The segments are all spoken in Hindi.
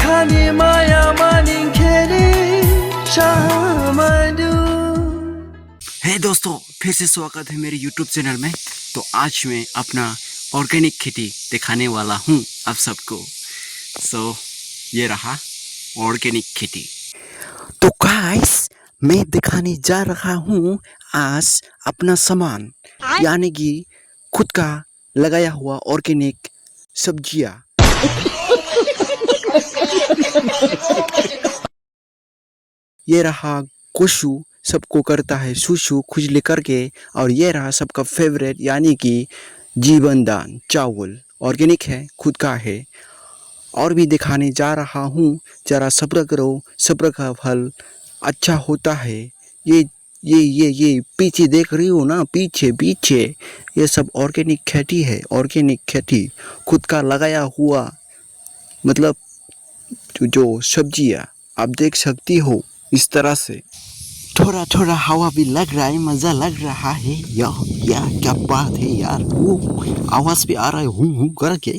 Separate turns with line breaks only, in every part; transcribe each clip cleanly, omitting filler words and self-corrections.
दिखाने माया मानिंग खेरी शामदू।
है दोस्तों, फिर से स्वागत है मेरे YouTube चैनल में। तो आज मैं अपना ऑर्गेनिक खेती दिखाने वाला हूँ आप सबको। ये रहा ऑर्गेनिक खेती। तो गाइस, मैं दिखाने जा रहा हूँ आज अपना सामान, यानी कि खुद का लगाया हुआ ऑर्गेनिक सब्जियाँ। ये रहा गोशु, सबको करता है सुसु खुजली करके। और ये रहा सबका फेवरेट, यानी कि जीवन दान चावल, ऑर्गेनिक है, खुद का है। और भी दिखाने जा रहा हूँ, जरा सब्र करो, सब्र का फल अच्छा होता है। ये पीछे देख रही हो ना, पीछे पीछे ये सब ऑर्गेनिक खेती है। ऑर्गेनिक खेती खुद का लगाया हुआ, मतलब जो सब्जियाँ आप देख सकती हो इस तरह से। थोड़ा थोड़ा हवा भी लग रहा है, मजा लग रहा है। यार क्या बात है यार, वो आवाज भी आ रहा है हूँ करके।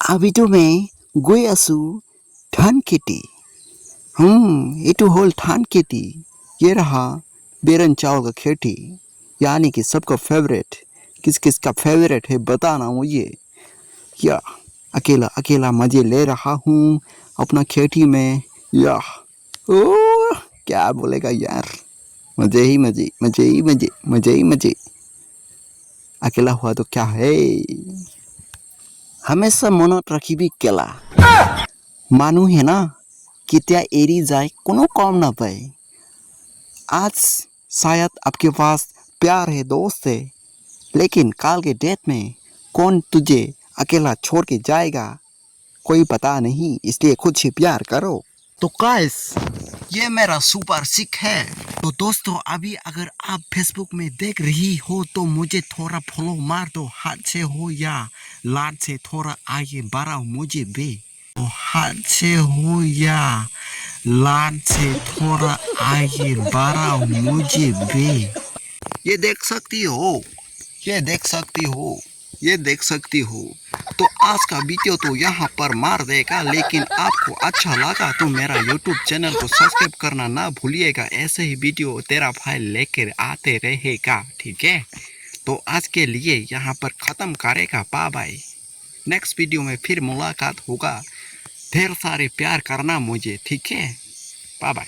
अभी तो मैं गई आसू धान खेती। ये तो होल धान खेती। ये रहा बेरन चावल का खेती, यानी कि सबका फेवरेट। किस किस का फेवरेट है बताना मुझे। या अकेला अकेला मजे ले रहा हूँ अपना खेती में। या ओ क्या बोलेगा यार, मजे ही मजे, मजे ही मजे, मजे ही मजे। अकेला हुआ तो क्या है, हमेशा मनत रखिबी केला। মানুহে না কেতিয়া एरी जाए कोनो काम ना पाए। आज शायद आपके पास प्यार है, दोस्त है, लेकिन काल के डेट में कौन तुझे अकेला छोड़ के जाएगा कोई पता नहीं, इसलिए खुद से प्यार करो। तो गाइस, ये मेरा सुपर सिक है। तो दोस्तों, अभी अगर आप फेसबुक में देख रही हो तो मुझे थोड़ा फॉलो मार दो, हाथ से हो या लाड से थोड़ा आगे बढ़ाओ मुझे बे। तो हाथ से हो या लाड से थोड़ा आगे बढ़ाओ मुझे बे। ये देख सकती हो, ये देख सकती हो, ये देख सकती हो। तो आज का वीडियो तो यहाँ पर मार देगा, लेकिन आपको अच्छा लगा तो मेरा YouTube चैनल को सब्सक्राइब करना ना भूलिएगा। ऐसे ही वीडियो तेरा भाई लेकर आते रहेगा, ठीक है। तो आज के लिए यहाँ पर ख़त्म करेगा, बाय बाय। नेक्स्ट वीडियो में फिर मुलाकात होगा। ढेर सारे प्यार करना मुझे, ठीक है। Bye bye.